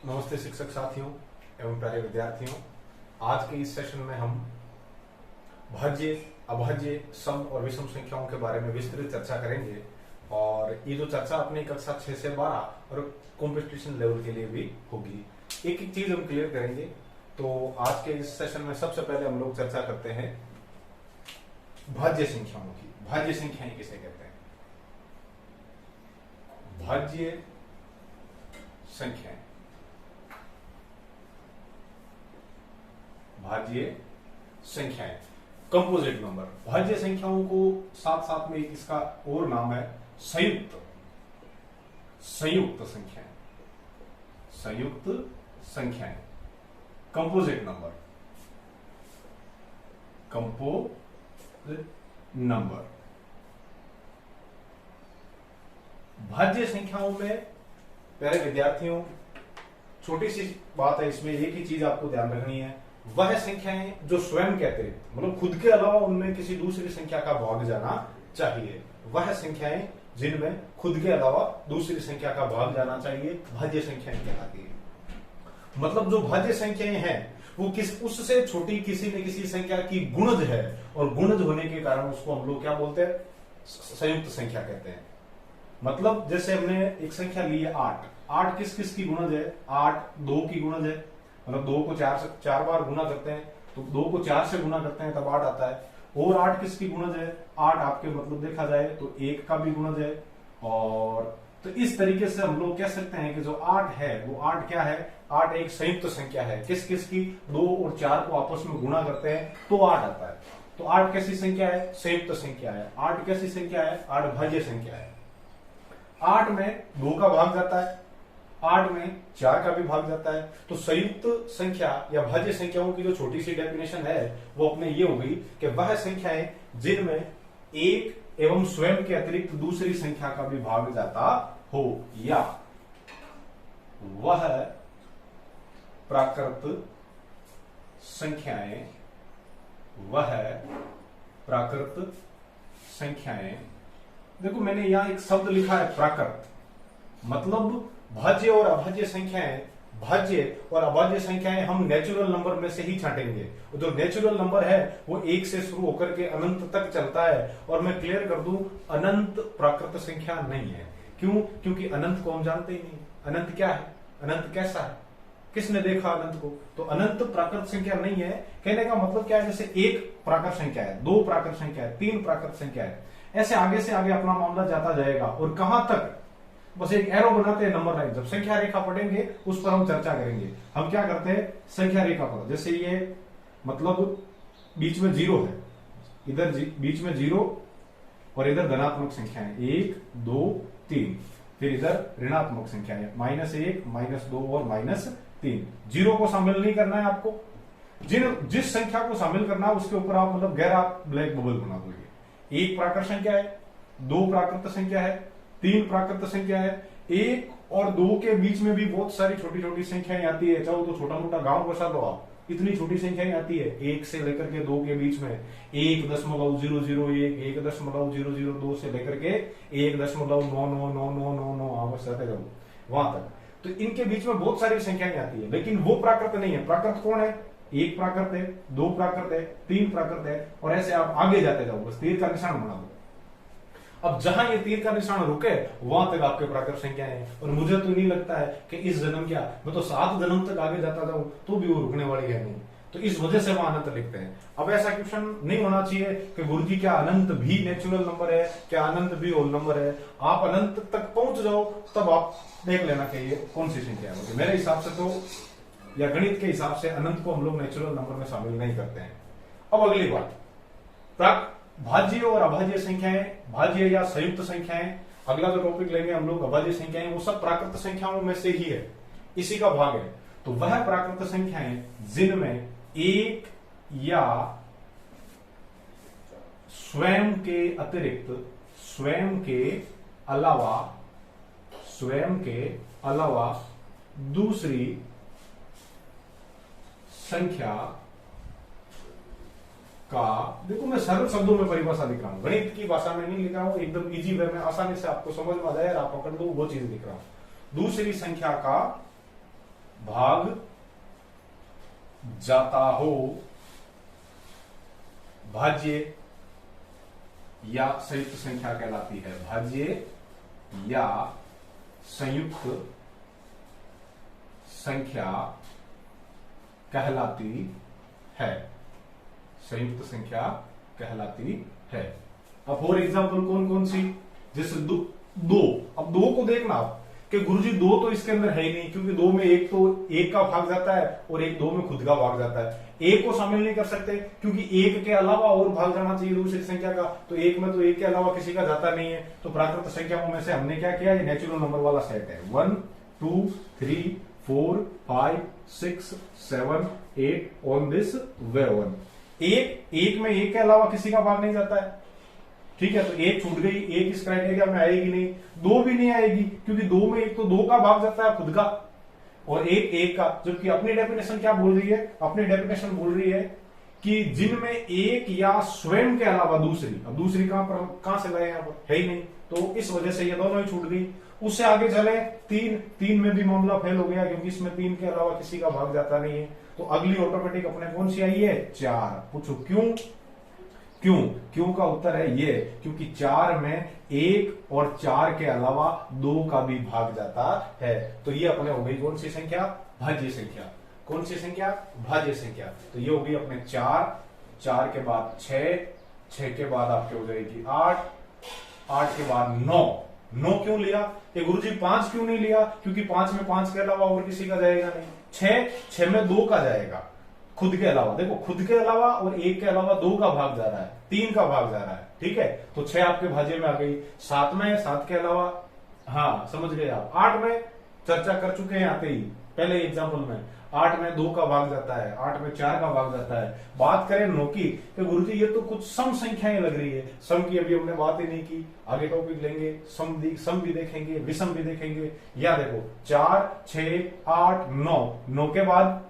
नमस्ते शिक्षक साथियों एवं प्यारे विद्यार्थियों। आज के इस सेशन में हम भाज्य, अभाज्य, सम और विषम संख्याओं के बारे में विस्तृत चर्चा करेंगे। और ये जो चर्चा अपनी कक्षा 6 से 12 और कंपटीशन लेवल के लिए भी होगी। एक एक चीज हम क्लियर करेंगे। तो आज के इस सेशन में सबसे पहले हम लोग चर्चा करते हैं भाज्य संख्याओं की। भाज्य संख्याएं किसे कहते हैं? भाज्य संख्याएं, भाज्य संख्याएं, कंपोजिट नंबर। भाज्य संख्याओं को साथ साथ में इसका और नाम है संयुक्त संख्याएं, संयुक्त संख्याएं, कंपोजिट नंबर, कंपोजिट नंबर। भाज्य संख्याओं में प्यारे विद्यार्थियों छोटी सी बात है, इसमें एक ही चीज आपको ध्यान रखनी है। वह संख्याएं जो स्वयं के अतिरिक्त मतलब खुद के अलावा उनमें किसी दूसरी संख्या का भाग जाना चाहिए, वह संख्याएं जिनमें खुद के अलावा दूसरी संख्या का भाग जाना चाहिए, भाज्य संख्याएं कहलाती है। मतलब जो भाज्य संख्याएं हैं वो उससे छोटी किसी न किसी संख्या की गुणज है, और गुणज होने के कारण उसको हम लोग क्या बोलते हैं? संयुक्त संख्या कहते हैं। मतलब जैसे हमने एक संख्या ली है 8। 8 किस किस की गुणज है? 8 2 की गुणज है। मतलब 2 को 4 बार गुना करते हैं तो 2 को 4 से गुना करते हैं तब 8 आता है। और 8 किसकी गुणज है? 8 आपके मतलब देखा जाए तो 1 का भी गुणज है। और तो इस तरीके से हम लोग कह सकते हैं कि जो 8 है वो 8 क्या है? 8 एक संयुक्त संख्या है। किस किस की? 2 और 4 को आपस में गुना करते हैं तो 8 आता है। तो 8 कैसी संख्या है? संयुक्त संख्या है। 8 कैसी संख्या है? 8 भाज्य संख्या है। 8 में 2 का भाग जाता है, 8 में 4 का भी भाग जाता है। तो संयुक्त संख्या या भाज्य संख्याओं की जो छोटी सी डेफिनेशन है वो अपने ये हो गई कि वह संख्याएं जिनमें एक एवं स्वयं के अतिरिक्त दूसरी संख्या का भी भाग जाता हो, या वह प्राकृत संख्याएं, वह प्राकृत संख्याएं। देखो मैंने यहां एक शब्द लिखा है प्राकृत, मतलब भाज्य और अभाज्य संख्याएं, भाज्य और अभाज्य संख्याएं हम नेचुरल नंबर में से ही छांटेंगे। जो नेचुरल नंबर है वो 1 से शुरू होकर के अनंत तक चलता है। और मैं क्लियर कर दूं, अनंत प्राकृत संख्या नहीं है। क्यों? क्योंकि अनंत को हम जानते ही नहीं। अनंत क्या है? अनंत कैसा है? किसने देखा अनंत को? तो अनंत प्राकृत संख्या नहीं है। कहने का मतलब क्या है? जैसे 1 प्राकृत संख्या है, 2 प्राकृत संख्या है, 3 प्राकृत संख्या है, ऐसे आगे से आगे अपना मामला जाता जाएगा। और कहां तक? बस एक एरो बनाते हैं नंबर लाइन। जब संख्या रेखा पढ़ेंगे उस पर हम चर्चा करेंगे। हम क्या करते हैं? संख्या रेखा पर, जैसे ये मतलब बीच में 0 है, इधर बीच में 0 और इधर धनात्मक संख्या है 1 2 3, फिर इधर ऋणात्मक संख्या है -1 -2 और -3। 0 को शामिल नहीं करना है आपको। जिस संख्या को शामिल करना है उसके ऊपर आप मतलब गहरा ब्लैक बबल बना दोगे। 1 प्राकृत संख्या है, 2 प्राकृत संख्या है, 3 प्राकृत संख्या है। 1 और 2 के बीच में भी बहुत सारी छोटी छोटी संख्याएं आती है। चाहो तो छोटा मोटा गांव बसा दो आप, इतनी छोटी संख्याएं आती है। 1 से लेकर के 2 के बीच में 1.001, 1.002 से लेकर के 1.99999 बस जाते जाओ वहां तक। तो इनके बीच में बहुत सारी संख्याएं आती है, लेकिन वो प्राकृत नहीं है। प्राकृत कौन है? 1 प्राकृत है, 2 प्राकृत है, 3 प्राकृत है, और ऐसे आप आगे जाते जाओ। बस तीर का निशान बना दो। अब जहां ये तीर का निशान रुके वहां तक आपके प्राकृत संख्या है। और मुझे तो नहीं लगता है कि इस जन्म क्या, मैं तो 7 जन्म तक आगे जाता जाऊं तो भी वो रुकने वाली है नहीं। तो इस वजह से वहां अनंत लिखते हैं। अब ऐसा क्वेश्चन नहीं होना चाहिए कि गुरुजी क्या अनंत भी नेचुरल नंबर है, क्या अनंत भी होल नंबर है। आप अनंत तक पहुंच जाओ तब आप देख लेना चाहिए कौन सी संख्या है। मेरे हिसाब से तो, या गणित के हिसाब से, अनंत को हम लोग नेचुरल नंबर में शामिल नहीं करते हैं। अब अगली बात, भाज्य और अभाज्य संख्याएं, भाज्य या संयुक्त संख्याएं। अगला जो टॉपिक लेंगे हम लोग अभाज्य संख्याएं, वो सब प्राकृत संख्याओं में से ही है, इसी का भाग है। तो वह प्राकृत संख्याएं जिनमें एक या स्वयं के अतिरिक्त, स्वयं के अलावा दूसरी संख्या का, देखो मैं सरल शब्दों में परिभाषा लिख रहा हूं, गणित की भाषा में नहीं लिख रहा हूं, एकदम इजी वे में आसानी से आपको समझ में आ जाए, आप पकड़ लो वो चीज लिख रहा हूं। दूसरी संख्या का भाग जाता हो, भाज्य या संयुक्त संख्या कहलाती है। भाज्य या संयुक्त संख्या कहलाती है। संयुक्त संख्या कहलाती है। अब फॉर एग्जाम्पल कौन कौन सी, जैसे दो। अब दो को देखना आप कि गुरुजी दो तो इसके अंदर है ही नहीं, क्योंकि दो में एक तो एक का भाग जाता है और एक दो में खुद का भाग जाता है। एक को शामिल नहीं कर सकते क्योंकि एक के अलावा और भाग जाना चाहिए दूसरी संख्या का, तो एक में तो एक के अलावा किसी का जाता नहीं है। तो प्राकृत संख्याओं में से हमने क्या किया, ये नेचुरल नंबर वाला सेट है। 1 2 3 4 5 6 7 8 ऑन दिस वे 1। एक में एक के अलावा किसी का भाग नहीं जाता है, ठीक है। तो एक छूट गई, एक इस क्राइटेरिया में आएगी नहीं। दो भी नहीं आएगी क्योंकि दो में एक तो दो का भाग जाता है खुद का, और एक एक का। जबकि अपनी डेफिनेशन क्या बोल रही है, अपनी डेफिनेशन बोल रही है कि जिनमें एक या स्वयं के अलावा दूसरी, अब दूसरी कहां से लाए, यहां पर है ही नहीं, तो इस वजह से ये दोनों ही छूट गई। उससे आगे चले तीन में भी मामला फेल हो गया क्योंकि इसमें तीन के अलावा किसी का भाग जाता नहीं है। तो अगली ऑटोमेटिक अपने कौन सी आई है, 4। पूछो क्यों? क्यों का उत्तर है ये, क्योंकि 4 में एक और 4 के अलावा 2 का भी भाग जाता है। तो ये अपने हो गई कौन सी संख्या, भाज्य संख्या। कौन सी संख्या, भाज्य संख्या। तो ये होगी अपने 4 के बाद 6 के बाद आपके हो जाएगी 8 के बाद 9 क्यों लिया, ये गुरुजी 5 क्यों नहीं लिया, क्योंकि 5 में 5 के अलावा और किसी का जाएगा नहीं। 6 में 2 का जाएगा खुद के अलावा, देखो खुद के अलावा और एक के अलावा 2 का भाग जा रहा है, 3 का भाग जा रहा है, ठीक है। तो 6 आपके भाज्य में आ गई। 7 में 7 के अलावा, हाँ समझ गए आप। 8 में चर्चा कर चुके हैं आते ही पहले एग्जाम्पल में, 8 में 2 का भाग जाता है, 8 में 4 का भाग जाता है। बात करें 9 की, तो गुरुजी ये तो कुछ सम संख्याएं लग रही है। सम की अभी हमने बात ही नहीं की, आगे टॉपिक लेंगे, सम भी देखेंगे, विषम भी देखेंगे। या देखो 4 6 8 9 के बाद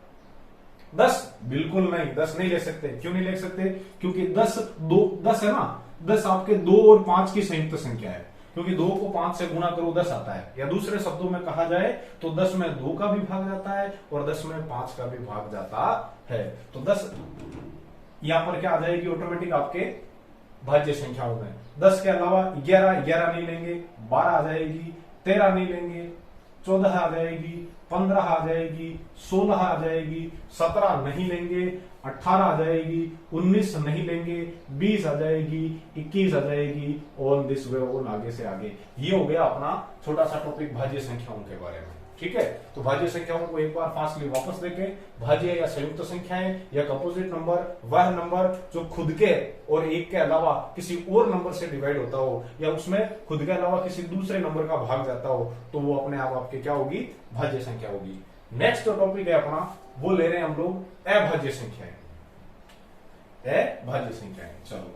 10, बिल्कुल नहीं, 10 नहीं ले सकते। क्यों नहीं ले सकते, क्योंकि 10 है ना, 10 आपके 2 और 5 की संयुक्त संख्या है, क्योंकि 2 को 5 से गुणा करो 10 आता है। या दूसरे शब्दों में कहा जाए तो 10 में 2 का भी भाग जाता है और 10 में 5 का भी भाग जाता है। तो 10 यहां पर क्या आ जाएगी ऑटोमेटिक आपके भाज्य संख्याओं में। 10 के अलावा 11 नहीं लेंगे, 12 आ जाएगी, 13 नहीं लेंगे, 14 आ जाएगी, 15 आ जाएगी, 16 आ जाएगी, 17 नहीं लेंगे, 18 आ जाएगी, 19 नहीं लेंगे, 20 आ जाएगी, 21 आ जाएगी, ऑन दिस वे ऑन, आगे से आगे। ये हो गया अपना छोटा सा टॉपिक भाज्य संख्याओं के बारे में, ठीक है। तो भाज्य संख्याओं को एक बार फास्टली वापस देखें। भाज्य या संयुक्त संख्याएं या कंपोजिट नंबर वह नंबर जो खुद के और एक के अलावा किसी और नंबर से डिवाइड होता हो या उसमें खुद के अलावा किसी दूसरे नंबर का भाग जाता हो, तो वो अपने आप आपके क्या होगी, भाज्य संख्या होगी। नेक्स्ट जो टॉपिक है अपना, वो ले रहे हैं हम लोग अभाज्य संख्याएं। अभाज्य संख्याएं, चलो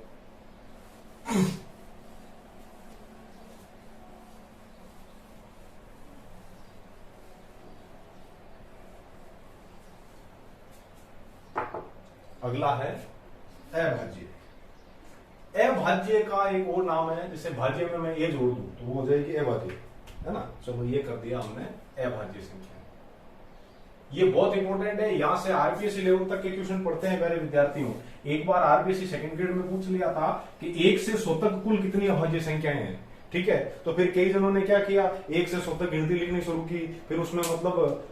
अगला है अभाज्य। अभाज्य का एक और नाम है, जिसे भाज्य में मैं ये जोड़ दूं तो वो हो जाएगी अभाज्य, है ना। चलो ये कर दिया हमने अभाज्य संख्या। ये बहुत इंपॉर्टेंट है, यहां से आरपीएससी लेवल तक के क्वेश्चन पढ़ते हैं मेरे विद्यार्थियों। एक बार आरपीएससी सेकंड ग्रेड में पूछ लिया था कि 1 से 100 तक कुल कितनी अभाज्य संख्याएं हैं, ठीक है। तो फिर कई जनों ने क्या किया, 1 से 100 तक गिनती लिखनी शुरू की, फिर उसमें मतलब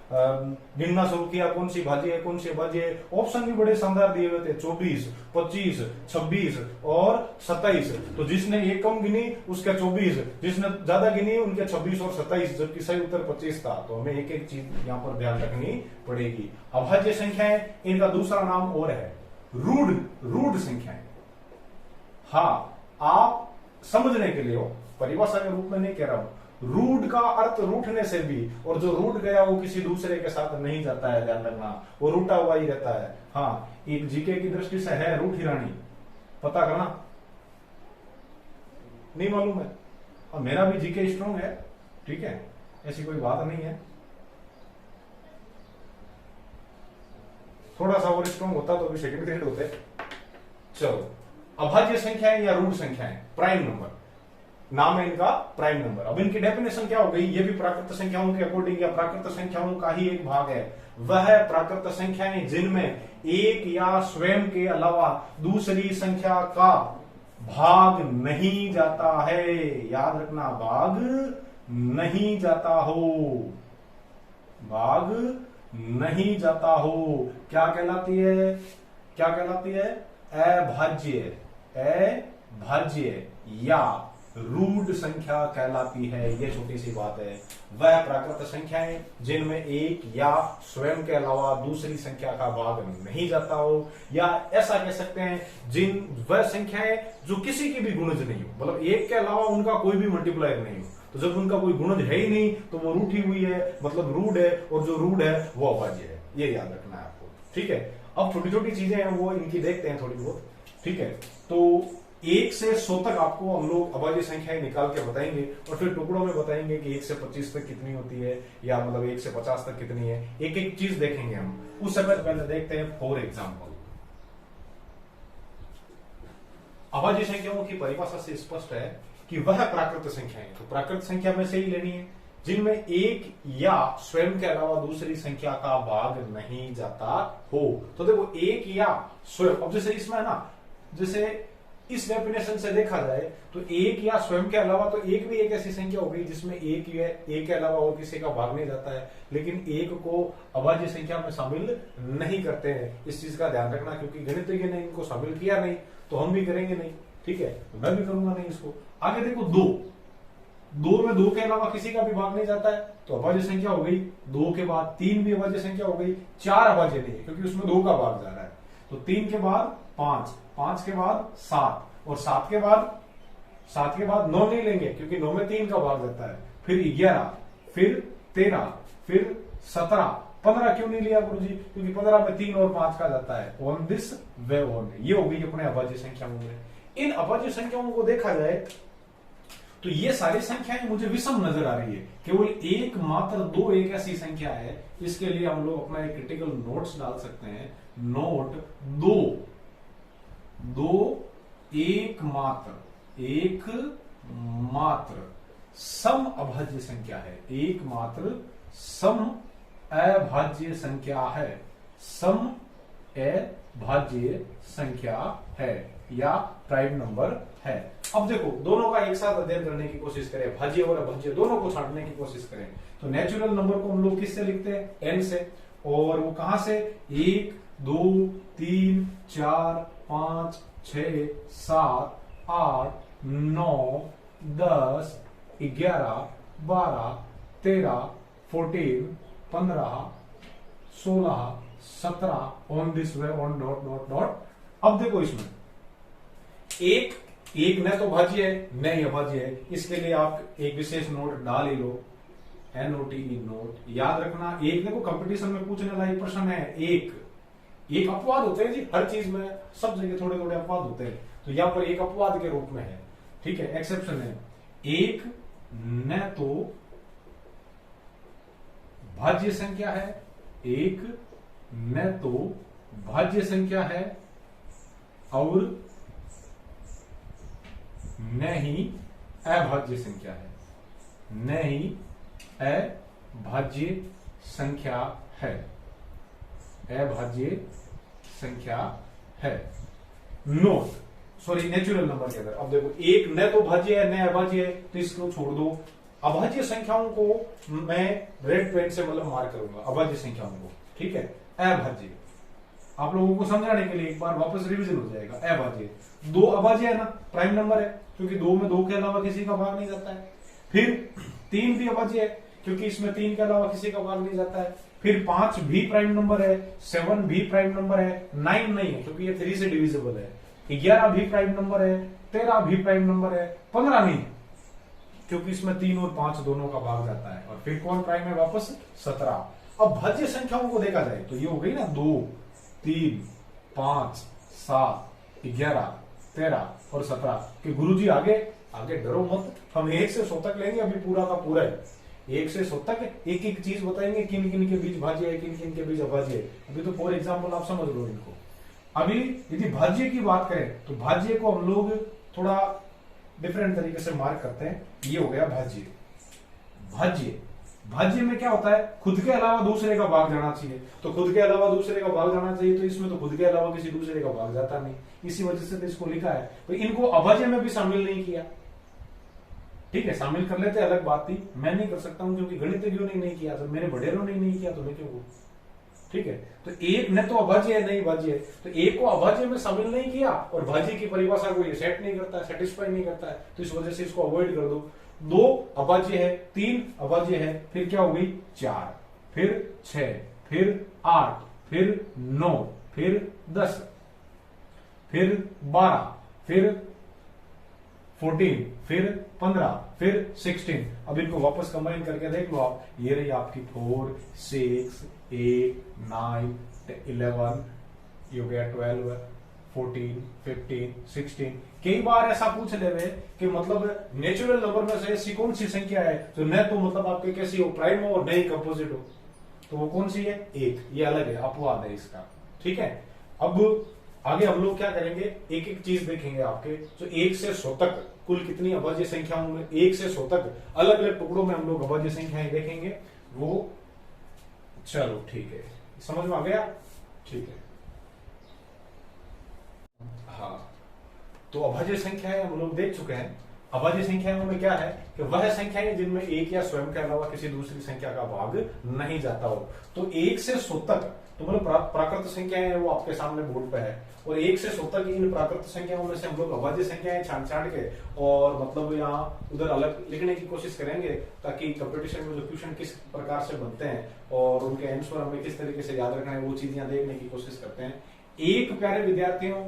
गिनना शुरू किया कौन सी भाज्य है कौन सी अभाज्य है। ऑप्शन भी बड़े शानदार दिए हुए थे, 24 25 26 और 27। तो जिसने ये कम गिनी उसका 24, जिसने ज्यादा गिनी उनके 26 और 27, जबकि सही उत्तर 25 था। तो हमें एक एक चीज यहाँ पर ध्यान रखनी पड़ेगी। अभाज्य संख्याएं, इनका दूसरा नाम और है रूढ़ संख्याएं। हाँ, आप समझने के लिए हो, परिभाषा के रूप में नहीं कह रहा हूं। रूट का अर्थ रूठने से भी, और जो रूट गया वो किसी दूसरे के साथ नहीं जाता है, ध्यान रखना, वो रूठा हुआ ही रहता है। हाँ, एक जीके की दृष्टि से है रूठी रानी, पता करना, नहीं मालूम है। अब मेरा भी जीके स्ट्रॉन्ग है, ठीक है, ऐसी कोई बात नहीं है। थोड़ा सा और स्ट्रॉन्ग होता तो भी सेकंड ग्रेड होते। चलो, अभाज्य संख्याएं या रूढ़ संख्याएं, प्राइम नंबर। नाम है इनका प्राइम नंबर। अब इनकी डेफिनेशन क्या हो गई, ये भी प्राकृत संख्याओं के अकॉर्डिंग या प्राकृत संख्याओं का ही एक भाग है। वह प्राकृत संख्याएं जिनमें एक या स्वयं के अलावा दूसरी संख्या का भाग नहीं जाता है। याद रखना, भाग नहीं जाता हो, भाग नहीं जाता हो। क्या कहलाती है, क्या कहलाती है? अभाज्य, अभाज्य या रूढ़ संख्या कहलाती है। ये छोटी सी बात है। वह प्राकृत संख्याएं जिनमें एक या स्वयं के अलावा दूसरी संख्या का भाग नहीं जाता हो, या ऐसा कह सकते हैं जिन वह संख्याएं जो किसी की भी गुणज नहीं हो, मतलब एक के अलावा उनका कोई भी मल्टीप्लायर नहीं हो। तो जब उनका कोई गुणज है ही नहीं तो वो रूठी हुई है, मतलब रूढ़ है, और जो रूढ़ है वो अभाज्य है। ये याद रखना है आपको, ठीक है। अब छोटी छोटी चीजें हैं वो इनकी देखते हैं थोड़ी बहुत, ठीक है। तो 1 से 100 तक आपको हम लोग अभाज्य संख्याएं निकाल के बताएंगे, और फिर टुकड़ों में बताएंगे कि 1 से 25 तक कितनी होती है, या मतलब 1 से 50 तक कितनी है। एक एक चीज देखेंगे हम। उस समय पहले देखते हैं फॉर एग्जाम्पल। अभाज्य संख्याओं की परिभाषा से स्पष्ट है कि वह प्राकृत संख्याएं, तो प्राकृत संख्या में से ही लेनी है, जिनमें एक या स्वयं के अलावा दूसरी संख्या का भाग नहीं जाता हो। तो देखो, एक या स्वयं, अब जैसे इसमें है ना, जैसे इस डेफिनेशन से देखा जाए तो एक या स्वयं के अलावा, तो एक भी एक ऐसी संख्या हो गई जिसमें एक के अलावा और किसी का भाग नहीं जाता है, लेकिन एक को अभाज्य संख्या में शामिल नहीं करते हैं। इस चीज का ध्यान रखना, क्योंकि गणितज्ञ ने इनको शामिल किया नहीं तो हम भी करेंगे नहीं, ठीक है। तो मैं भी करूंगा नहीं इसको। आगे देखो, दो में 2 के अलावा किसी का भी भाग नहीं जाता है, तो अभाज्य संख्या हो गई। 2 के बाद 3 भी अभाज्य संख्या हो गई। 4 अभाज्य नहीं है क्योंकि उसमें 2 का भाग जा रहा है। तो 3 के बाद 5, 5 के बाद 7, और 7 के बाद 9 नहीं लेंगे क्योंकि 9 में 3 का भाग जाता है। फिर 11, फिर 13, फिर 17, 15 क्यों नहीं लिया गुरुजी? क्योंकि 15 में 3 और 5 का जाता है। On this way only. ये हो गई अपने अभाज्य संख्याओं में। इन अभाज्य संख्याओं को देखा जाए तो ये सारी संख्याएं मुझे विषम नजर आ रही है। केवल एकमात्र 2 एक ऐसी संख्या है, इसके लिए हम लोग अपना एक क्रिटिकल नोट्स डाल सकते हैं। नोट 2 एकमात्र सम अभाज्य संख्या है। एकमात्र सम अभाज्य संख्या है। सम अभाज्य संख्या है या प्राइम नंबर है। अब देखो, दोनों का एक साथ अध्ययन करने की कोशिश करें, भाज्य और अभाज्य दोनों को छांटने की कोशिश करें। तो नेचुरल नंबर को हम लोग किससे लिखते हैं? n से। और वो कहां से? 1 2 3 4 5 6 7 8 9 10 11 12 13 14 15 16 17 on this way, on dot dot dot. अब देखो, इसमें एक न तो भाज्य है न ही अभाज्य है। इसके लिए आप एक विशेष नोट डाल ही लो, NOTE नोट। याद रखना, एक देखो कंपटीशन में पूछने लायक प्रश्न है। एक अपवाद होते हैं जी, हर चीज में सब जगह थोड़े थोड़े अपवाद होते हैं, तो यहां पर एक अपवाद के रूप में है, ठीक है, एक्सेप्शन है। एक न तो भाज्य संख्या है, एक न तो भाज्य संख्या है, और न ही अभाज्य संख्या है, न ही अभाज्य संख्या है, अभाज्य संख्या है। नोट, सॉरी, नेचुरल नंबर के अंदर अब देखो, एक न तो भाज्य है न अभाज्य है, तो इसको छोड़ दो। अभाज्य संख्याओं को मैं रेड पेन से मतलब मार्क करूंगा, अभाज्य संख्याओं को, ठीक है। अभाज्य, आप लोगों को समझाने के लिए एक बार वापस रिवीजन हो जाएगा। अभाज्य, 2 अभाज्य है ना, प्राइम नंबर है क्योंकि 2 में 2 के अलावा किसी का भाग नहीं जाता है। फिर 3 भी अभाज्य है क्योंकि इसमें 3 के अलावा किसी का भाग नहीं जाता है। फिर 5 भी प्राइम नंबर है, 7 भी प्राइम नंबर है, 9 नहीं है क्योंकि ये 3 से डिविजिबल है, 11 भी प्राइम नंबर है, 13 भी प्राइम नंबर है, 15 नहीं क्योंकि इसमें 3 और 5 दोनों का भाग जाता है। और फिर कौन प्राइम है वापस? 17। अब भाज्य संख्याओं को देखा जाए तो ये हो गई ना 2 3 5 7 11 13 और 17 कि गुरुजी आगे डरो मत, हम 1 से 100 तक लेंगे, अभी पूरा का पूरा है। 1 से 100 तक एक एक चीज बताएंगे, किन किन के बीच भाज्य है, किन किन के बीच अभाज्य है। अभी तो फॉर एग्जाम्पल आप समझ लो इनको। अभी यदि भाज्य की बात करें तो भाज्य को हम लोग थोड़ा डिफरेंट तरीके से मार्क करते हैं। ये हो गया भाज्य। भाज्य, भाज्य में क्या होता है, खुद के अलावा दूसरे का भाग जाना चाहिए। तो खुद के अलावा दूसरे का भाग जाना चाहिए, तो इसमें तो खुद के अलावा किसी दूसरे का भाग जाता नहीं, इसी वजह से तो इसको लिखा है। तो इनको अभाज्य में भी शामिल नहीं किया। ठीक है, शामिल कर लेते अलग बात थी, मैं नहीं कर सकता हूं क्योंकि गणितज्ञों ने नहीं किया, तो मेरे बड़ेरों ने नहीं किया तो मैं क्यों करूं। ठीक है, तो एक न तो अभाज्य है नहीं भाज्य है, तो एक को अभाज्य में शामिल नहीं किया और भाज्य की परिभाषा को ये सेट नहीं करता है, सेटिस्फाई नहीं करता है, तो इस वजह से इसको अवॉइड कर दो। 2 अभाज्य है, 3 अभाज्य है, फिर क्या हो गई 4, फिर 6, फिर 8, फिर 9, फिर 10, फिर 12, फिर 14, फिर 15, फिर 16। अब इनको वापस कंबाइन करके देख लो आप, ये रही आपकी 4, 6, 8, 9, 11, ये हो गया 12, 14, 15, 16। कई बार ऐसा पूछ ले रहे कि मतलब नेचुरल नंबर में से ऐसी कौन सी संख्या है तो न तो मतलब आपके कैसी हो, प्राइम हो और न ही कंपोजिट हो, तो वो कौन सी है, 1। ये अलग है, अपवाद है इसका। ठीक है, अब आगे हम लोग क्या करेंगे, एक एक चीज देखेंगे आपके। तो 1 से 100 तक कुल कितनी अभाज्य संख्याओं में, 1 से 100 तक अलग अलग टुकड़ों में हम लोग अभाज्य संख्याएं देखेंगे। वो चलो ठीक है, समझ में आ गया। ठीक है, हाँ, तो अभाज्य संख्याएं हम लोग देख चुके हैं। अभाज्य संख्याओं में क्या है कि वह संख्याएं जिनमें एक या स्वयं के अलावा किसी दूसरी संख्या का भाग नहीं जाता हो। तो 1 से 100 तक तो मतलब प्राकृत संख्याएं वो आपके सामने बोर्ड पे है, और 1 से 100 तक इन प्राकृत संख्याओं में से हम लोग अभाज्य संख्याएं छांट के और मतलब यहाँ उधर अलग लिखने की कोशिश करेंगे, ताकि कंपटीशन में जो क्वेश्चन किस प्रकार से बनते हैं और उनके आंसर हमें किस तरीके से याद रखना है, वो चीजें देखने की कोशिश करते हैं। एक प्यारे विद्यार्थियों,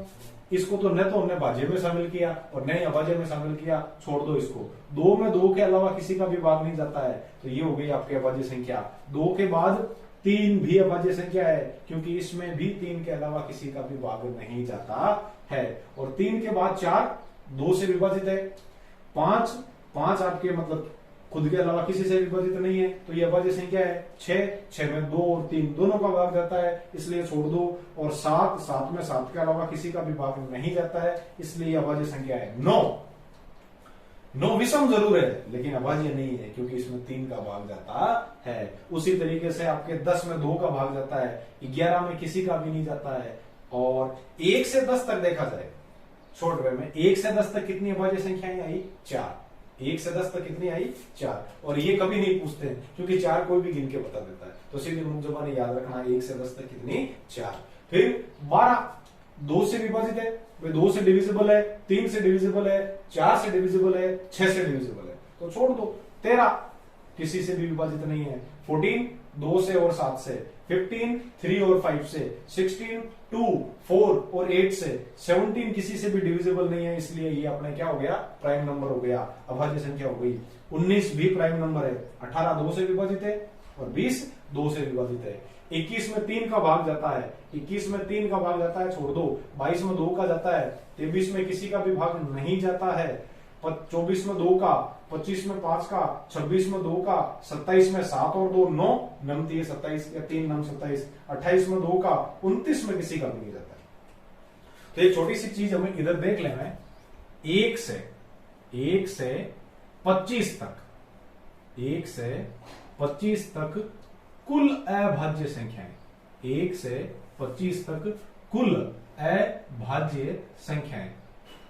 इसको तो न तो हमने भाज्य में शामिल किया और न ही अभाज्य में शामिल किया, छोड़ दो इसको। 2 में 2 के अलावा किसी का भी भाग नहीं जाता है, तो ये हो गई आपकी अभाज्य संख्या। 2 के बाद 3 भी अभाज्य संख्या है, क्योंकि इसमें भी 3 के अलावा किसी का भी भाग नहीं जाता है। और 3 के बाद 4 2 से विभाजित है। 5 आपके मतलब खुद के अलावा किसी से विभाजित नहीं है, तो ये अभाज्य संख्या है। 6 में 2 और 3 दोनों का भाग जाता है, इसलिए छोड़ दो। और 7 में 7 के अलावा किसी का भी भाग नहीं जाता है, इसलिए अभाज्य संख्या है। 9 विषम जरूर है लेकिन अभाज्य नहीं है, क्योंकि इसमें 3 का भाग जाता है। उसी तरीके से आपके 10 में 2 का भाग जाता है, 11 में किसी का भी नहीं जाता है। और 1 से 10 तक देखा जाए शॉर्ट वे में, 1 से 10 तक कितनी अभाज्य संख्याएं आई, 4। 1 से 10 तक कितनी आई, 4। और ये कभी नहीं पूछते हैं, क्योंकि 4 कोई भी गिन के बता देता है, तो सीधे मुंजबानी याद रखना, 1 से 10 तक कितनी, 4। फिर 12 2 से विभाजित है, 2 से डिविजिबल है, 3 से डिविजिबल है, 4 से डिविजिबल है, 6 से डिविजिबल है, तो छोड़ दो। 13 किसी से भी विभाजित नहीं है। 14 2 से और 7 से। 15 3 और 5 से। 16 2 4 और 8 से। 17 किसी से भी डिविजिबल नहीं है, इसलिए ये अपने क्या हो गया, प्राइम नंबर हो गया, अभाज्य संख्या हो गई। 19 भी प्राइम नंबर है। 18 2 से विभाजित है और 20 2 से विभाजित है। 21 में 3 का भाग जाता है, 21 में 3 का भाग जाता है, छोड़ दो। 22 में 2 का जाता है, 23 में किसी का भी भाग नहीं जाता है, 24 में 2 का, 25 में 5 का, 26 में 2 का, 27 में 7 और 2 9 नमती है 27 या 3 नम 27, 28 में 2 का, 29 में किसी का भी नहीं जाता है। तो एक छोटी सी चीज हमें इधर देख लेना है, 1 से 25 तक, 1 से 25 तक कुल अभाज्य संख्याएं, 1 से 25 तक कुल अभाज्य संख्याएं,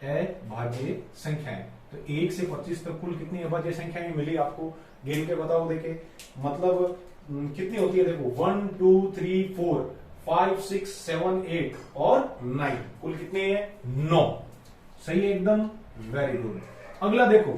अभाज्य संख्याएं। तो 1 से 25 तक कुल कितनी अभाज्य संख्याएं मिली आपको, गिन के बताओ। देखे मतलब कितनी होती है, देखो 1 2 3 4 5 6 7 8 और 9, कुल कितनी है, 9। सही है एकदम, वेरी गुड। अगला देखो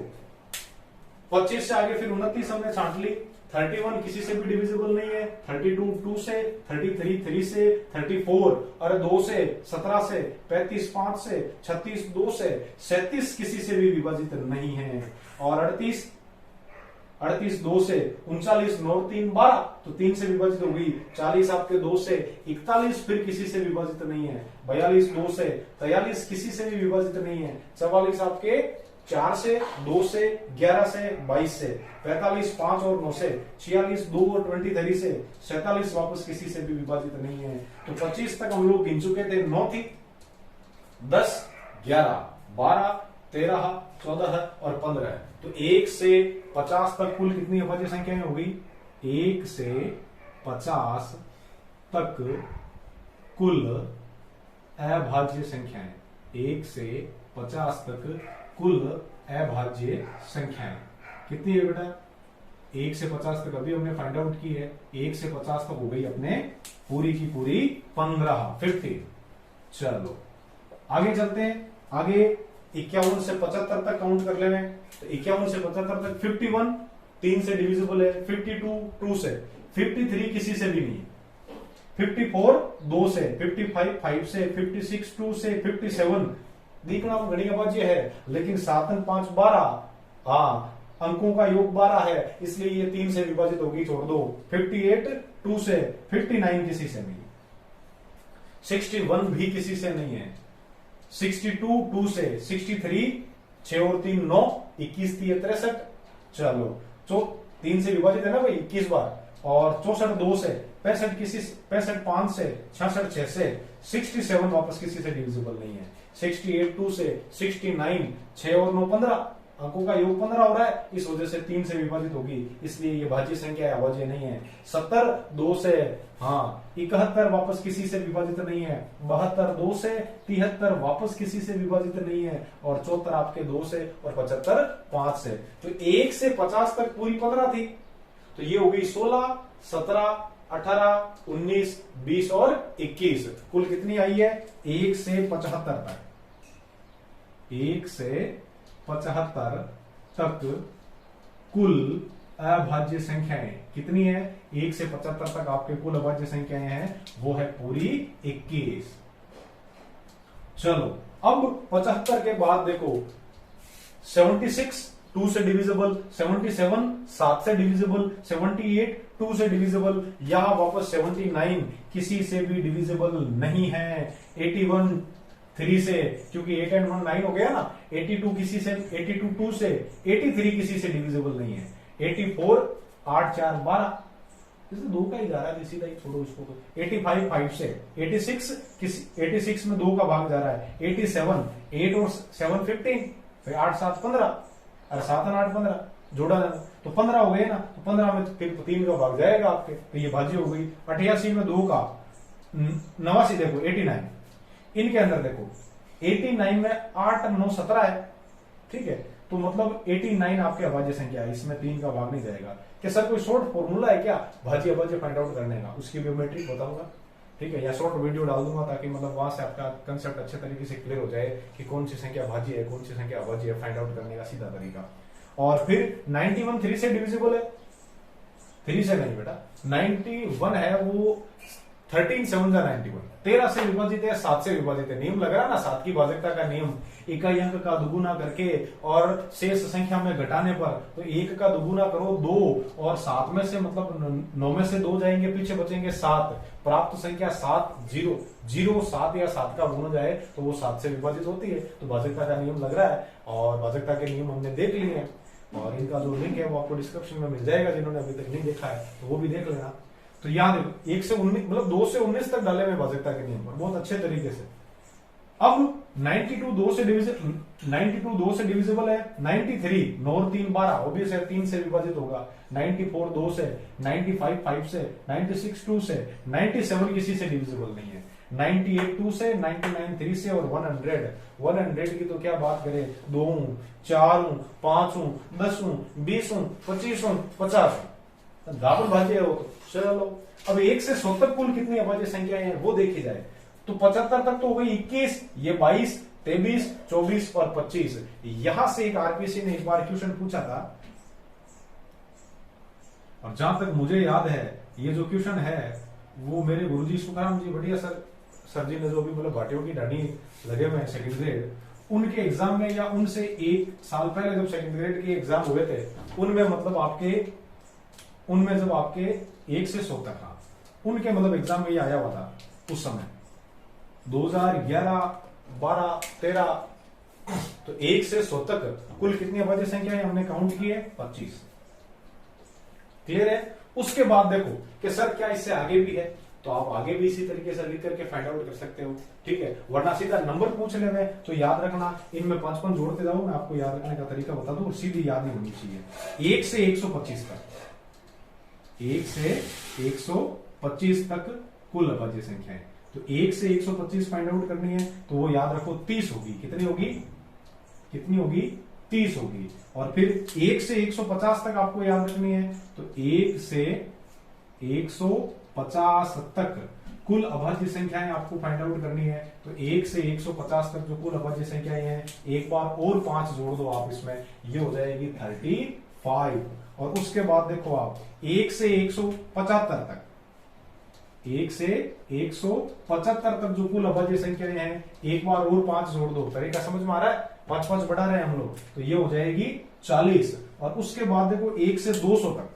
25 से आगे फिर 29 हमने छांट ली। 31 किसी से भी डिविजिबल नहीं है। 32 2 से, 33 3 से, 34 अरे 2 से, 17 से, 35 5 से, 36 2 से, 37 किसी से भी विभाजित नहीं है, और 38 2 से, 39 9 3 12 तो 3 से विभाजित हो गई। 40 आपके 2 से, 41 फिर किसी से विभाजित नहीं है, 42 2 से, 43 किसी से भी विभाजित नहीं है, 44 आपके 4 से, 2 से, 11 से, 22 से, 45 5 और 9 से, 46 2 और 23 से, 47 वापस किसी से भी विभाजित नहीं है। तो 25 तक हम लोग गिन चुके थे, 9 थी, 10 11 12 13 14 और 15 है। तो 1 से 50 तक कुल कितनी अभाज्य संख्याएं हो गई? 1 से 50 तक कुल अभाज्य संख्याएं, 1 से 50 तक कुल अभाज्य संख्याएं कितनी है बेटा? 1 से 50 तक अभी हमने फाइंड आउट की है, 1 से 50 तक हो गई अपने पूरी की पूरी 50। चलो आगे चलते हैं। आगे 51 से 75 तक काउंट कर ले। तो 51 से 75 तक 51 3 से डिविजिबल है, 52 2 से, 53 किसी से भी नहीं है, 54 2 से, 55 5 से, 56 2 से, 57 देखना घड़ी अभाज्य है, लेकिन 7 और 5 12, हाँ अंकों का योग 12 है, इसलिए ये 3 से विभाजित होगी, छोड़ दो। 58 2 से, 59 किसी से नहीं, 61 भी किसी से नहीं है, 62 2 से, 63 6 और 3 9, 21 63। चलो 3 से विभाजित है ना भाई 21 बार, और 64 2 से, 65 किसी 65 5 से, 66 6 से, 67 वापस किसी से डिविजिबल नहीं है, 68 2 से, 69 6 और 9 15, अंकों का योग 15 हो रहा है, इस वजह से 3 से विभाजित होगी, इसलिए ये भाज्य संख्या है, अभाज्य नहीं है। 70 2 से, हाँ 71 वापस किसी से विभाजित नहीं है, 72 2 से, 73 वापस किसी से विभाजित नहीं है, और 74 आपके 2 से, और 75 5 से। तो 1 से 50 तक पूरी 15 थी, तो ये हो गई 16 17 18 19 20 और 21। कुल कितनी आई है? 1 से 75 तक, 1 से 75 तक कुल अभाज्य संख्याएं कितनी है? 1 से 75 तक आपके कुल अभाज्य संख्याएं हैं, वो है पूरी 21। चलो अब 75 के बाद देखो 76 2 से डिविजिबल, 77 7 से डिविजिबल, 78 2 से डिविजिबल, यहां वापस 79 किसी से भी डिविजिबल नहीं है, 81 3 से, क्योंकि 8 और 1 9 हो गया ना, 82 किसी से, 82 2 से, 83 किसी से डिविजिबल नहीं है, 84 8 4 12, इसे 2 का ही जा रहा है, सीधा ही छोड़ो इसको, 85 5 से, 86 में 2 का भाग जा रहा है, 87 8 और 7 15, फिर 8 7 15, और 7 और 8 15 जोड़ा जाना, तो 15 हो गए ना, तो 15 में फिर 3 का भाग जाएगा आपके, तो ये भाज्य हो गई। 88 में 2 का, 89 देखो 89, इनके अंदर देखो 89 में 8 9 17 है, ठीक है, तो मतलब 89 आपके अभाज्य संख्या है, इसमें 3 का भाग नहीं जाएगा। क्या सर कोई शॉर्ट फॉर्मूला है क्या भाज्य अभाज्य फाइंड आउट करने का? उसकी बायोमेट्रिक बताऊंगा, ठीक है, या शॉर्ट वीडियो डाल दूंगा, ताकि मतलब वहां से आपका कंसेप्ट अच्छे तरीके से क्लियर हो जाए कि कौन सी संख्या भाज्य है, कौन सी संख्या अभाज्य है, फाइंड आउट करने का सीधा तरीका। और फिर 91 3 से डिविजिबल है, 3 से नहीं बेटा, 91 है वो 13 7 91, 13 से विभाजित है, 7 से विभाजित है, नियम लग रहा है ना 7 की भाजकता का नियम, इकाई अंक का दुगुना करके और शेष संख्या में घटाने पर, तो 1 का दुगुना करो 2, और 7 में से मतलब 9 में से 2 जाएंगे, पीछे बचेंगे 7, प्राप्त संख्या 7 0 0 7 या 7 का गुण जाए तो वो 7 से विभाजित होती है, तो भाजकता का नियम लग रहा है, और भाजकता के नियम हमने देख लिए हैं, और इनका जो लिंक है वो आपको डिस्क्रिप्शन में मिल जाएगा, जिन्होंने अभी तक नहीं देखा है तो वो भी देख लेना। तो याद देखो 1 से 19 मतलब 2 से 19 तक डाले हुए भाजकता के नियम पर बहुत अच्छे तरीके से। अब 92 2 से डिविजिबल है, 93 9 और 3 12 ऑब्वियस है 3 से विभाजित होगा, 94 2 से, 95 5 से, 96 2 से, 97 किसी से डिविजिबल नहीं है, 98 2 से, 99 3 से, और 100 की तो क्या बात करें, 2 4 5 10 20 25 50 गाभन भाज्य है वो तो। चलो अब 1 से 100 तक कुल कितनी अभाज्य संख्याएं हैं वो देखी जाए, तो 75 तक तो हो गई 21, ये 22 23 24 और 25। यहां से एक आरपीसी ने एक बार क्वेश्चन पूछा था, और जहां तक मुझे याद है ये जो क्वेश्चन है वो मेरे गुरुजी सुखाराम जी बढ़िया सर जी ने जो भी मतलब भाटियों की ढाडी लगे हुए हैं सेकंड ग्रेड, उनके एग्जाम में या उनसे 1 साल पहले जब सेकंड ग्रेड के एग्जाम हुए थे, उनमें जब आपके 1 से 100 तक था, उनके मतलब एग्जाम में ये आया हुआ था उस समय 2011 12 13, तो 1 से 100 तक कुल कितनी अभाज्य संख्या है हमने काउंट की है 25। क्लियर है? उसके बाद देखो कि सर क्या इससे आगे भी है, तो आप आगे भी इसी तरीके से लिख करके फाइंड आउट कर सकते हो, ठीक है। वरना सीधा नंबर पूछ ले में तो याद रखना, इनमें 5 जोड़ते जाओ, मैं आपको याद रखने का तरीका बता दूं, सीधी याद नहीं होनी चाहिए। 1 से 125 तक, 1 से 125 तक कुल अभाज्य संख्याएं, तो 1 से 125 फाइंड आउट करनी है, तो वो याद रखो 30 होगी। कितनी होगी? कितनी होगी? 30 होगी। और फिर 1 से 150 तक आपको याद रखनी है, तो 1 से 150 तक कुल अभाज्य संख्याएं आपको फाइंड आउट करनी है। तो 1 से 150 तक जो कुल अभाज्य संख्याएं हैं, एक बार और 5 जोड़ दो आप इसमें, ये हो जाएगी 35। और उसके बाद देखो आप 1 से 175 तक, 1 से 175 तक जो कुल अभाज्य संख्याएं हैं, एक बार और 5 जोड़ दो। तरीका समझ में आ रहा है? 5 बढ़ा रहे हैं हम लोग, तो ये हो जाएगी 40। और उसके बाद देखो 1 से 200 तक,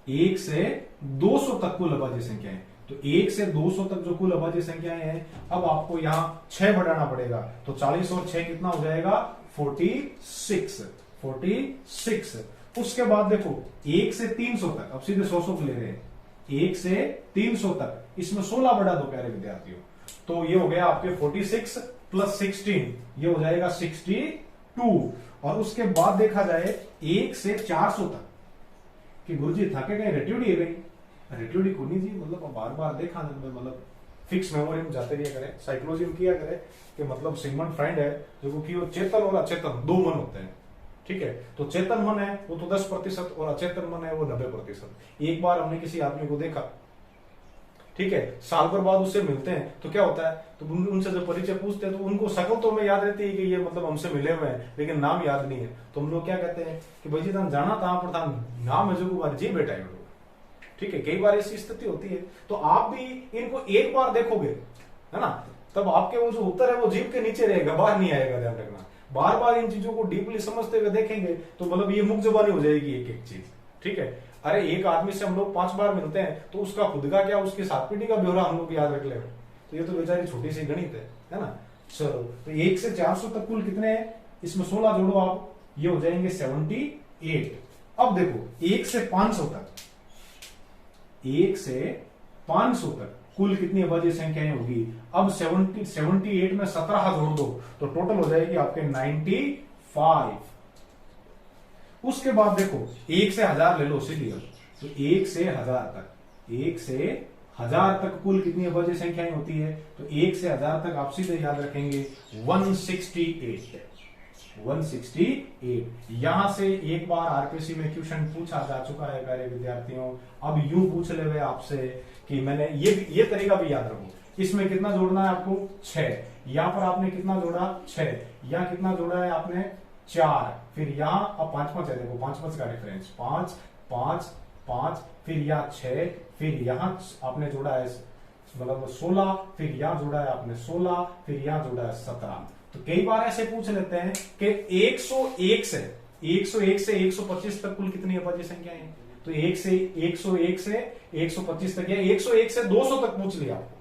1 से 200 तक कुल अभाज्य संख्याएं, तो 1 से 200 तक जो कुल अभाज्य संख्याएं हैं, अब आपको यहां 6 बढ़ाना पड़ेगा, तो 40 और 6 कितना हो जाएगा? 46। उसके बाद देखो 1 से 300 तक, अब सीधे 100 को ले रहे हैं, 1 से 300 तक, इसमें 16 बढ़ा दो प्यारे विद्यार्थियों, तो ये हो गया आपके 46 प्लस 16, ये हो जाएगा 62। और उसके बाद देखा जाए 1 से 400 तक, कि गुरुजी थके गए, रेट्यूडी गई, रेट्यूडी को नहीं जी, मतलब बार बार देखा, मतलब फिक्स मेमोरी में जाते रहिए करें, साइकोलॉजी में किया करें कि मतलब सिगमंड फ्राइड है जो कि वो चेतन और अचेतन 2 मन होते हैं, ठीक है। तो चेतन मन है वो तो 10% और अचेतन मन है वो 90%। एक बार हमने किसी आदमी को देखा, ठीक है, साल भर बाद उससे मिलते हैं, तो क्या होता है, तो उनसे जब परिचय पूछते हैं तो उनको शक्ल तो हमें याद रहती है कि ये मतलब हमसे मिले हुए हैं, लेकिन नाम याद नहीं है। तो हम लोग क्या कहते हैं कि भाई जी जाना था पर था नाम है जो बार जी बेटा है, ठीक है। कई बार ऐसी स्थिति होती है, तो आप भी इनको एक बार देखोगे, है ना, तब आपके वो जो उत्तर है वो जीभ के नीचे रहेगा, बाहर नहीं आएगा, ध्यान रखना। बार बार इन चीजों को डीपली समझते हुए देखेंगे तो मतलब ये मुक्त जुबानी हो जाएगी एक एक चीज, ठीक है। अरे एक आदमी से हम लोग 5 बार मिलते हैं तो उसका खुद का क्या, उसकी 7 पीढ़ी का ब्यौरा हम लोग याद रख ले, तो ये तो बेचारी छोटी सी गणित है ना। चलो, तो 1 से 400 तक कुल कितने हैं, इसमें 16 जोड़ो आप, ये हो जाएंगे 78। अब देखो 1 से 500 तक, 1 से 500 तक कुल कितनी अभाज्य संख्याएं होगी। अब 78 में 17 जोड़ दो तो टोटल हो जाएगी आपके 95। उसके बाद देखो 1 से 1000 ले लो सीधी, तो 1 से 1000 तक, 1 से 1000 तक कुल कितनी अभाज्य संख्याएं होती है, तो 1 से 1000 तक आप सीधे याद रखेंगे 168। यहां से एक बार आरपीसी में क्वेश्चन पूछा जा चुका है प्यारे विद्यार्थियों। अब यूं पूछ ले आपसे कि मैंने ये तरीका भी याद रखो, इसमें कितना जोड़ना है आपको 6, यहां पर आपने कितना जोड़ा 6, यहां कितना जोड़ा है आपने 4, फिर यहां अब 5 है, देखो 5 का डिफरेंस 5 5 5, फिर यहाँ 6, फिर यहाँ आपने जोड़ा है मतलब 16, फिर यहाँ जोड़ा है आपने 16, फिर यहाँ जोड़ा है 17। तो कई बार ऐसे पूछ लेते हैं कि 101 से 125 तक कुल कितनी अभाज्य संख्याएं हैं, तो 101 से 125 तक, या 101 से 200 तक पूछ लिया आपको,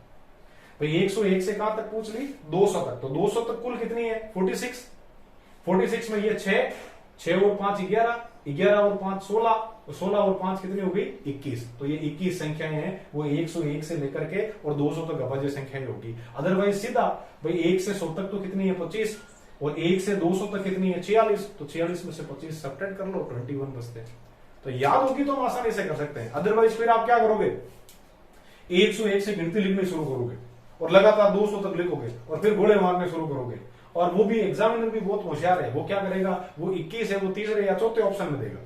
भाई 101 से कहां तक पूछ ली, 200 तक, तो 200 तक कुल कितनी है 46 में ये 6 और 5 11 और 5 16 और 5 कितनी हो गई 21। तो ये 21 संख्याएं हैं, वो 101 से लेकर के और 200 तक अभाज्य संख्याएं होगी। अदरवाइज सीधा भाई 1 से 100 तक तो कितनी है 25, और 1 से 200 तक कितनी है 46, तो 46 में से 25 सब्ट्रैक्ट कर लो, 21 बचते हैं। तो याद होगी तो हम आसानी से कर सकते हैं। अदरवाइज फिर आप क्या करोगे, 101 से गिनती लिखनी शुरू करोगे और लगातार 200 तक लिखोगे और फिर घोड़े मारने शुरू करोगे। और वो भी एग्जामिनर भी बहुत होशियार है, वो क्या करेगा, वो 21 है वो तीसरे या चौथे ऑप्शन में देगा,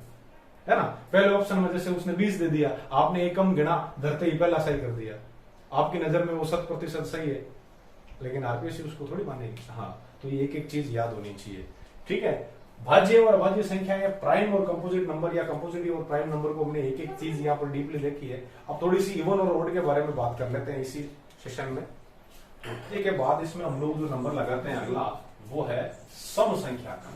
है ना। पहले ऑप्शन में जैसे उसने 20 दे दिया, आपने एक कम गिना, धरते ही पहला सही कर दिया, आपकी नजर में वो 100% सही है, लेकिन आरपीएससी उसको थोड़ी मानेगी। हाँ, तो ये एक एक चीज याद होनी चाहिए, ठीक है। भाज्य और अभाज्य संख्याएं, प्राइम और कंपोजिट नंबर या कंपोजिट और प्राइम नंबर को हमने एक एक चीज यहाँ पर डीपली देखी है। अब थोड़ी सी इवन और ओड के बारे में बात कर लेते हैं इसी सेशन में। के बाद इसमें हम लोग जो नंबर लगाते हैं अगला, वो है सम संख्या का,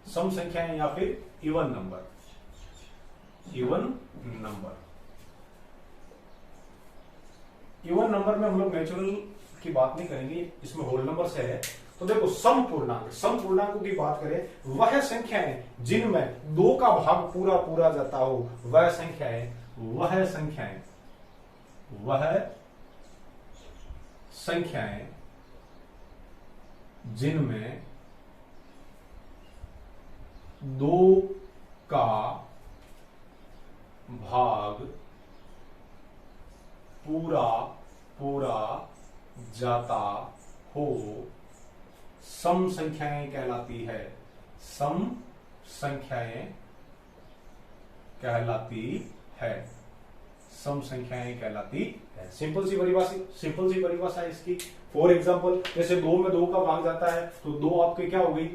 सम संख्याएं या फिर इवन नंबर। इवन नंबर में हम लोग नेचुरल की बात नहीं करेंगे, इसमें होल नंबर से है। तो देखो सम पूर्णांकों की बात करें, वह संख्याएं जिनमें 2 का भाग पूरा पूरा जाता हो, वह संख्याएं जिनमें 2 का भाग पूरा पूरा जाता हो, सम संख्याएं कहलाती है। सम संख्याएं कहलाती है। सम संख्याएं कहलाती है। सिंपल सी परिभाषा है इसकी। फॉर एग्जाम्पल, जैसे 2 में 2 का भाग जाता है तो 2 आपके क्या हो गई,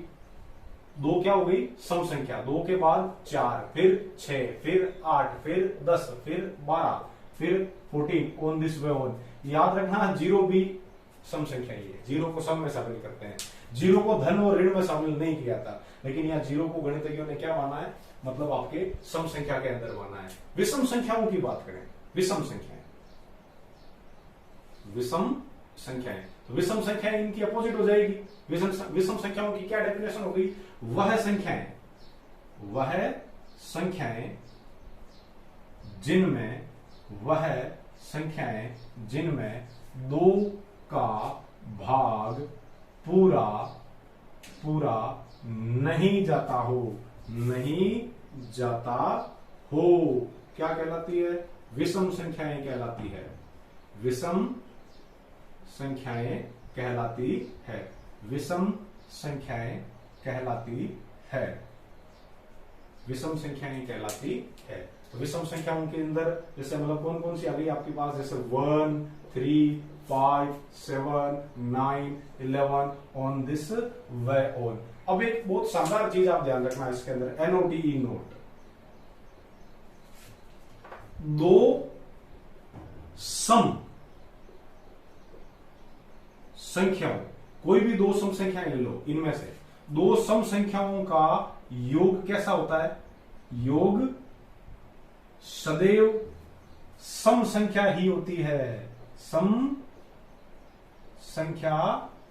2 क्या हो गई, सम संख्या। 2 के बाद 4, फिर 6, फिर 8, फिर 10, फिर 12, फिर 14, ऑन दिस वे ऑन। याद रखना 0 भी सम संख्या ही है। 0 को सम में शामिल करते हैं। 0 को धन और ऋण में शामिल नहीं किया था, लेकिन यहाँ 0 को गणितज्ञों ने क्या माना है, मतलब आपके सम संख्या के अंदर माना है। विषम संख्याओं की बात करें, विषम संख्याएं तो विषम संख्याएं इनकी अपोजिट हो जाएगी। विषम संख्याओं की क्या डेफिनेशन हो गई, वह संख्याएं जिनमें 2 का भाग पूरा पूरा नहीं जाता हो, क्या कहलाती है, विषम संख्याएं कहलाती है। विषम संख्याएं कहलाती है। विषम संख्याएं कहलाती है। विषम संख्याएं कहलाती है। तो विषम संख्याओं के अंदर जैसे मतलब कौन कौन सी आ गई आपके पास, जैसे 1, 3, 5, 7, 9, 11, ऑन दिस वे ऑन। अब एक बहुत शानदार चीज आप ध्यान रखना इसके अंदर, NOTE नोट। 2 सम संख्याओं, कोई भी 2 सम संख्याएं ले लो, इनमें से 2 सम संख्याओं का योग कैसा होता है, योग सदैव सम संख्या ही होती है। सम संख्या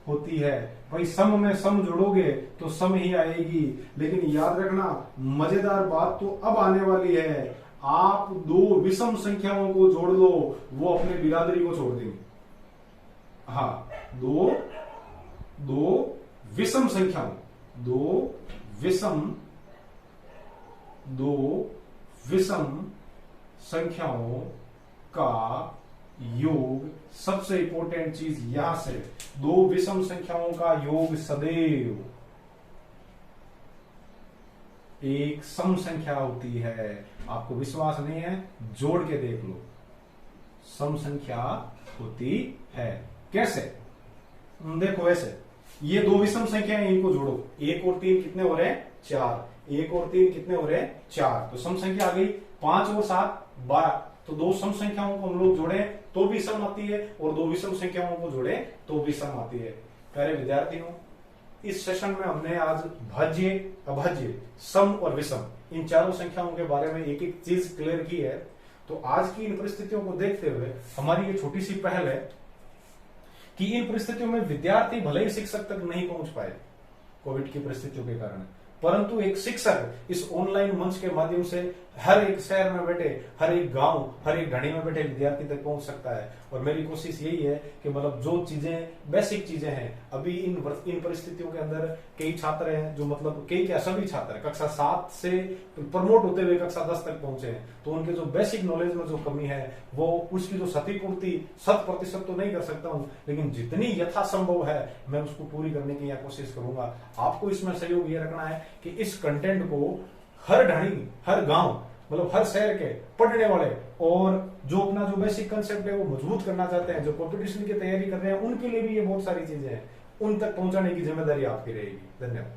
होती है। भाई सम में सम जोड़ोगे तो सम ही आएगी, लेकिन याद रखना मजेदार बात तो अब आने वाली है, आप 2 विषम संख्याओं को जोड़ लो, वो अपने बिरादरी को छोड़ देंगे। हाँ, 2 विषम संख्याओं, 2 विषम संख्याओं का योग, सबसे इंपॉर्टेंट चीज यहां से, 2 विषम संख्याओं का योग सदैव एक सम संख्या होती है। आपको विश्वास नहीं है, जोड़ के देख लो, सम संख्या होती है। कैसे, देखो ऐसे, ये 2 विषम संख्याएं, इनको जोड़ो, 1 और 3 कितने हो रहे हैं, 4, 1 और 3 कितने हो रहे हैं, 4, तो सम संख्या आ गई। 5 और 7 12, तो 2 सम संख्याओं को हम लोग जोड़े तो भी सम आती है, और 2 विषम संख्याओं को जोड़े तो भी सम आती है। प्यारे विद्यार्थियों, इस सेशन में हमने आज भाज्य, अभाज्य, सम और विषम, इन चारों संख्याओं के बारे में एक एक चीज क्लियर की है। तो आज की इन परिस्थितियों को देखते हुए हमारी ये छोटी सी पहल है कि इन परिस्थितियों में विद्यार्थी भले ही शिक्षक तक नहीं पहुंच पाए कोविड की परिस्थितियों के कारण, परंतु एक शिक्षक इस ऑनलाइन मंच के माध्यम से हर एक शहर में बैठे, हर एक गांव, हर एक घड़ी में बैठे विद्यार्थी तक पहुंच सकता है। और मेरी कोशिश यही है कि मतलब जो चीजें, बेसिक चीजें हैं, अभी इन परिस्थितियों के अंदर कई छात्र हैं जो मतलब कई क्या सभी छात्र कक्षा 7 से प्रमोट होते हुए कक्षा 10 तक पहुंचे हैं, तो उनके जो बेसिक नॉलेज में जो कमी है वो उसकी जो क्षतिपूर्ति 100% तो नहीं कर सकता हूं, लेकिन जितनी यथासंभव है मैं उसको पूरी करने की यहाँ कोशिश करूंगा। आपको इसमें सहयोग ये रखना है कि इस कंटेंट को हर ढाणी, हर गांव, मतलब हर शहर के पढ़ने वाले और जो अपना जो बेसिक कंसेप्ट है वो मजबूत करना चाहते हैं, जो कंपटीशन की तैयारी कर रहे हैं, उनके लिए भी ये बहुत सारी चीजें हैं, उन तक पहुंचाने की जिम्मेदारी आपकी रहेगी। धन्यवाद।